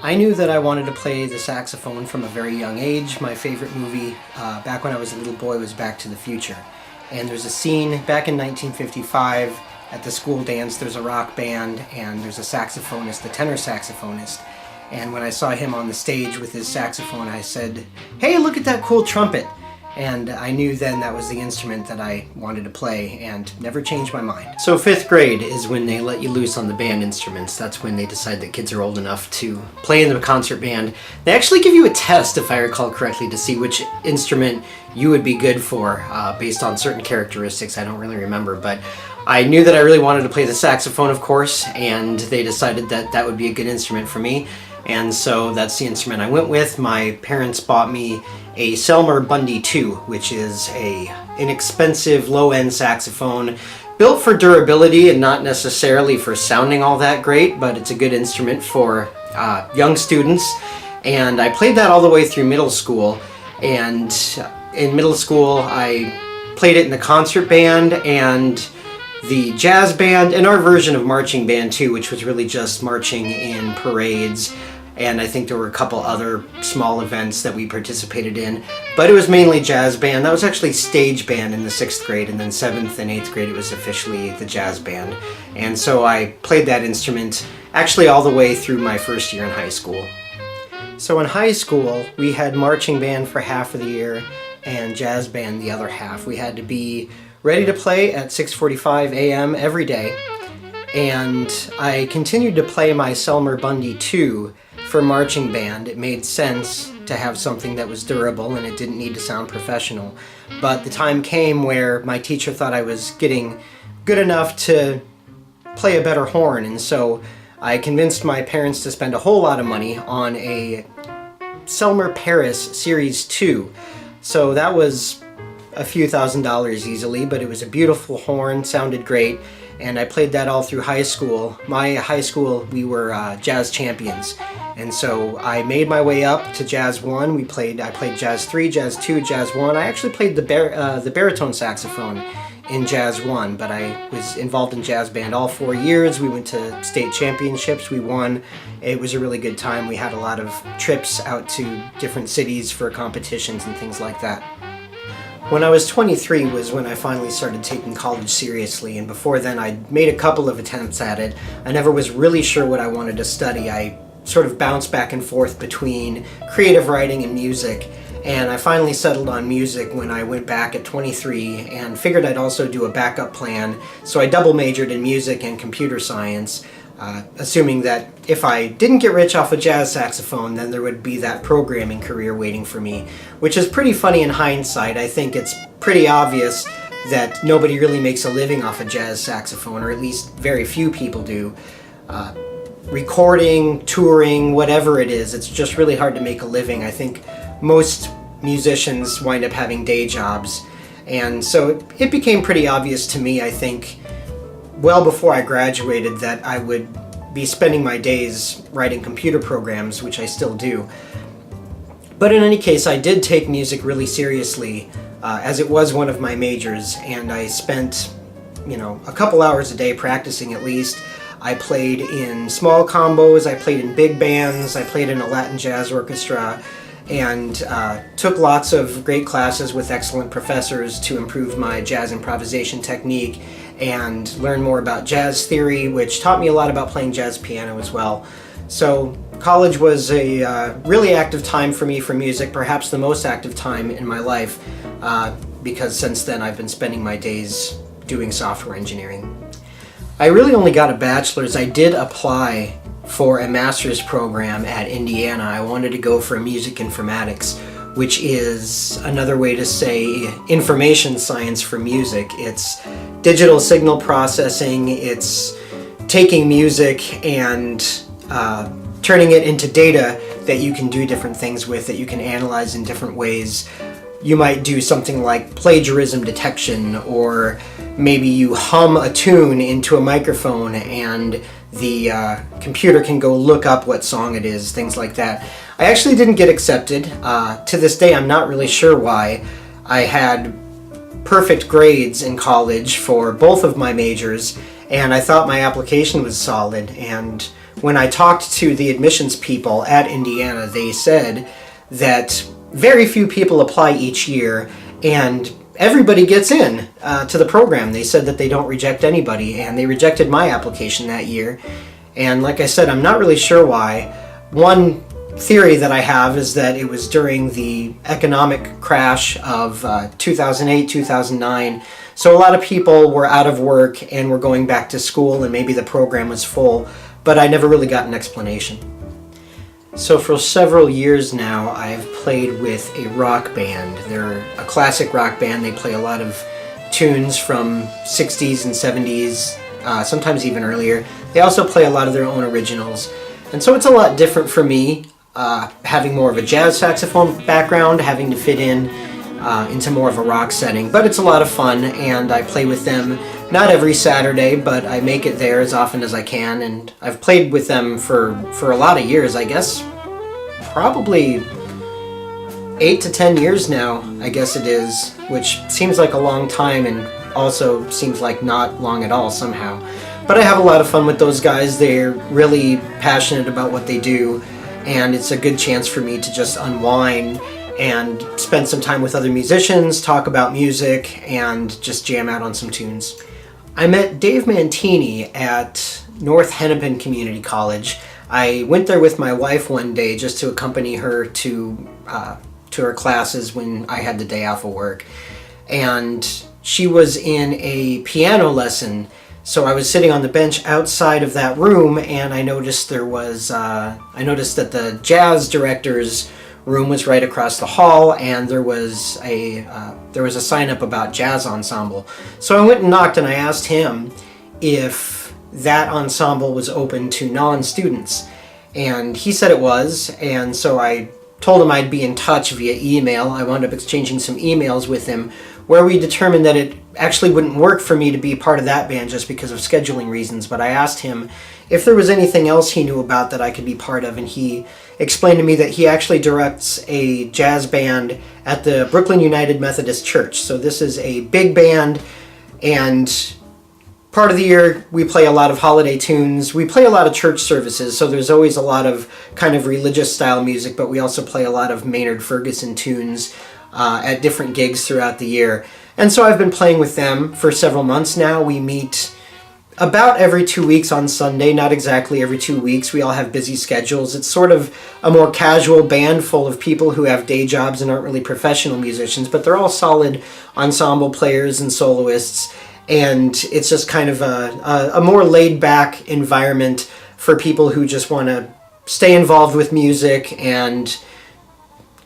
I knew that I wanted to play the saxophone from a very young age. My favorite movie back when I was a little boy was Back to the Future. And there's a scene back in 1955 at the school dance. There's a rock band and there's a saxophonist, the tenor saxophonist. And when I saw him on the stage with his saxophone, I said, "Hey, look at that cool trumpet." And I knew then that was the instrument that I wanted to play, and never changed my mind. So 5th grade is when they let you loose on the band instruments. That's when they decide that kids are old enough to play in the concert band. They actually give you a test, if I recall correctly, to see which instrument you would be good for based on certain characteristics. I don't really remember, but I knew that I really wanted to play the saxophone, of course, and they decided that that would be a good instrument for me. And so that's the instrument I went with. My parents bought me a Selmer Bundy II, which is a inexpensive low-end saxophone built for durability and not necessarily for sounding all that great, but it's a good instrument for young students. And I played that all the way through middle school. And in middle school, I played it in the concert band and the jazz band, and our version of marching band too, which was really just marching in parades. And I think there were a couple other small events that we participated in, but it was mainly jazz band. That was actually stage band in the 6th grade, and then 7th and 8th grade it was officially the jazz band. And so I played that instrument actually all the way through my first year in high school. So in high school, we had marching band for half of the year and jazz band the other half. We had to be ready to play at 6:45 a.m. every day, and I continued to play my Selmer Bundy II for marching band. It made sense to have something that was durable and it didn't need to sound professional. But the time came where my teacher thought I was getting good enough to play a better horn, and so I convinced my parents to spend a whole lot of money on a Selmer Paris Series 2. So that was a few $1,000s easily, but it was a beautiful horn, sounded great, and I played that all through high school. My high school, we were jazz champions, and so I made my way up to Jazz 1. I played Jazz 3, Jazz 2, Jazz 1. I actually played the baritone saxophone in Jazz 1, but I was involved in jazz band all 4 years. We went to state championships, we won. It was a really good time. We had a lot of trips out to different cities for competitions and things like that. When I was 23 was when I finally started taking college seriously, and before then I'd made a couple of attempts at it. I never was really sure what I wanted to study. I sort of bounced back and forth between creative writing and music, and I finally settled on music when I went back at 23 and figured I'd also do a backup plan. So I double majored in music and computer science, assuming that if I didn't get rich off a jazz saxophone, then there would be that programming career waiting for me, which is pretty funny in hindsight. I think it's pretty obvious that nobody really makes a living off a jazz saxophone, or at least very few people do. Recording, touring, whatever it is, it's just really hard to make a living. I think most musicians wind up having day jobs, and so it became pretty obvious to me, I think, well before I graduated, that I would be spending my days writing computer programs, which I still do. But in any case, I did take music really seriously, as it was one of my majors, and I spent, a couple hours a day practicing at least. I played in small combos, I played in big bands, I played in a Latin jazz orchestra, and took lots of great classes with excellent professors to improve my jazz improvisation technique and learn more about jazz theory, which taught me a lot about playing jazz piano as well. So college was a really active time for me for music, perhaps the most active time in my life, because since then I've been spending my days doing software engineering. I really only got a bachelor's. I did apply for a master's program at Indiana. I wanted to go for music informatics, which is another way to say information science for music. It's digital signal processing, it's taking music and turning it into data that you can do different things with, that you can analyze in different ways. You might do something like plagiarism detection, or maybe you hum a tune into a microphone and the computer can go look up what song it is, things like that. I actually didn't get accepted. To this day, I'm not really sure why. I had perfect grades in college for both of my majors, and I thought my application was solid, and when I talked to the admissions people at Indiana, they said that very few people apply each year, and everybody gets in to the program. They said that they don't reject anybody, and they rejected my application that year. And like I said, I'm not really sure why. One theory that I have is that it was during the economic crash of 2008, 2009. So a lot of people were out of work and were going back to school, and maybe the program was full, but I never really got an explanation. So for several years now, I've played with a rock band. They're a classic rock band. They play a lot of tunes from 60s and 70s, sometimes even earlier. They also play a lot of their own originals. And so it's a lot different for me, having more of a jazz saxophone background, having to fit in into more of a rock setting. But it's a lot of fun, and I play with them not every Saturday, but I make it there as often as I can, and I've played with them for a lot of years, I guess probably 8 to 10 years now, I guess it is, which seems like a long time and also seems like not long at all somehow. But I have a lot of fun with those guys. They're really passionate about what they do, and it's a good chance for me to just unwind and spend some time with other musicians, talk about music, and just jam out on some tunes. I met Dave Mantini at North Hennepin Community College. I went there with my wife one day just to accompany her to her classes when I had the day off of work. And she was in a piano lesson, so I was sitting on the bench outside of that room, and I noticed that the jazz director's room was right across the hall, and there was a sign up about jazz ensemble. So I went and knocked, and I asked him if that ensemble was open to non-students, and he said it was. And so I told him I'd be in touch via email. I wound up exchanging some emails with him where we determined that it actually wouldn't work for me to be part of that band just because of scheduling reasons, but I asked him if there was anything else he knew about that I could be part of, and he explained to me that he actually directs a jazz band at the Brooklyn United Methodist Church. So this is a big band, and part of the year we play a lot of holiday tunes. We play a lot of church services, so there's always a lot of kind of religious style music, but we also play a lot of Maynard Ferguson tunes at different gigs throughout the year. And so I've been playing with them for several months now. We meet about every 2 weeks on Sunday, not exactly every 2 weeks. We all have busy schedules. It's sort of a more casual band full of people who have day jobs and aren't really professional musicians, but they're all solid ensemble players and soloists, and it's just kind of a more laid-back environment for people who just want to stay involved with music and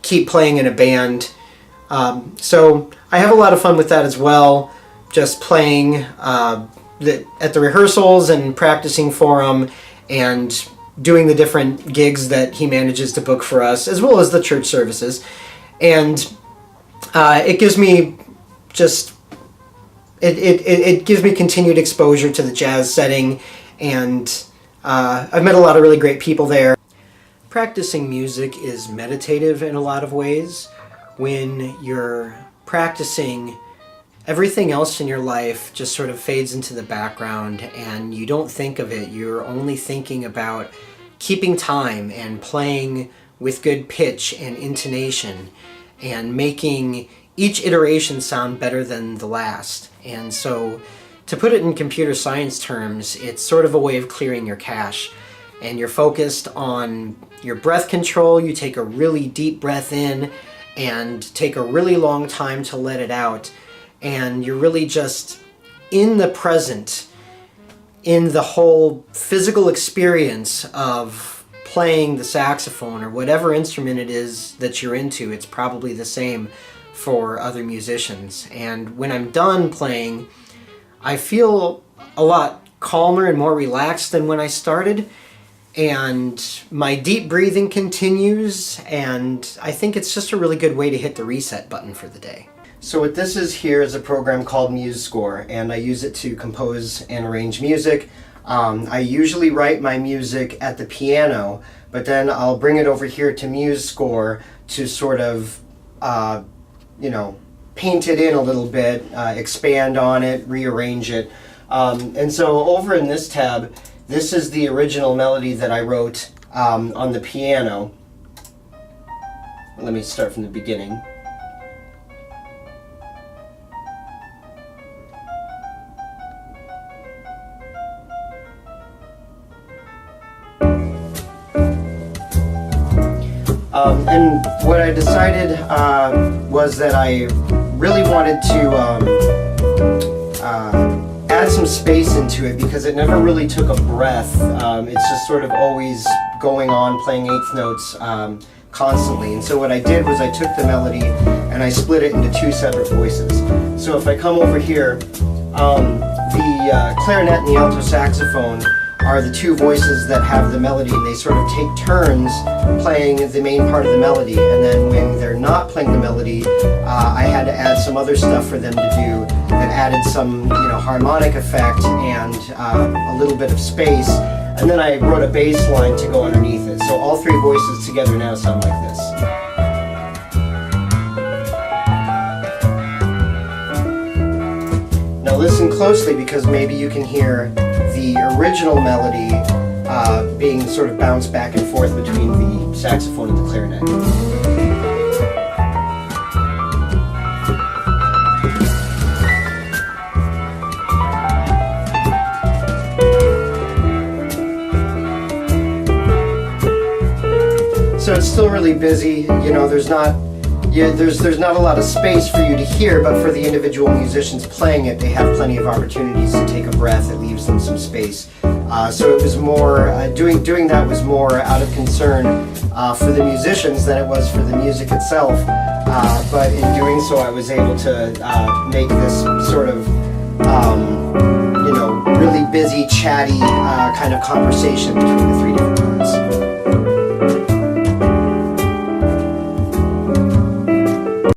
keep playing in a band. So I have a lot of fun with that as well, just playing at the rehearsals and practicing for him and doing the different gigs that he manages to book for us, as well as the church services. And it gives me just, it gives me continued exposure to the jazz setting, and I've met a lot of really great people there. Practicing music is meditative in a lot of ways. When you're practicing, everything else in your life just sort of fades into the background and you don't think of it. You're only thinking about keeping time and playing with good pitch and intonation and making each iteration sound better than the last. And so, to put it in computer science terms, it's sort of a way of clearing your cache. And you're focused on your breath control. You take a really deep breath in and take a really long time to let it out, and you're really just in the present, in the whole physical experience of playing the saxophone or whatever instrument it is that you're into. It's probably the same for other musicians. And when I'm done playing, I feel a lot calmer and more relaxed than when I started, and my deep breathing continues, and I think it's just a really good way to hit the reset button for the day. So what this is here is a program called MuseScore, and I use it to compose and arrange music. I usually write my music at the piano, but then I'll bring it over here to MuseScore to sort of, paint it in a little bit, expand on it, rearrange it. And so over in this tab, This is the original melody that I wrote on the piano. Let me start from the beginning. And what I decided was that I really wanted to add some space into it because it never really took a breath. It's just sort of always going on, playing eighth notes constantly. And so what I did was I took the melody and I split it into two separate voices. So if I come over here, the clarinet and the alto saxophone are the two voices that have the melody, and they sort of take turns playing the main part of the melody. And then when they're not playing the melody, I had to add some other stuff for them to do that added some, harmonic effect and a little bit of space. And then I wrote a bass line to go underneath it. So all three voices together now sound like this. Now listen closely, because maybe you can hear the original melody being sort of bounced back and forth between the saxophone and the clarinet. So it's still really busy, there's not a lot of space for you to hear, but for the individual musicians playing it, they have plenty of opportunities to take a breath. It leaves them some space. So it was more, doing that was more out of concern for the musicians than it was for the music itself. But in doing so, I was able to make this sort of, really busy, chatty kind of conversation between the three different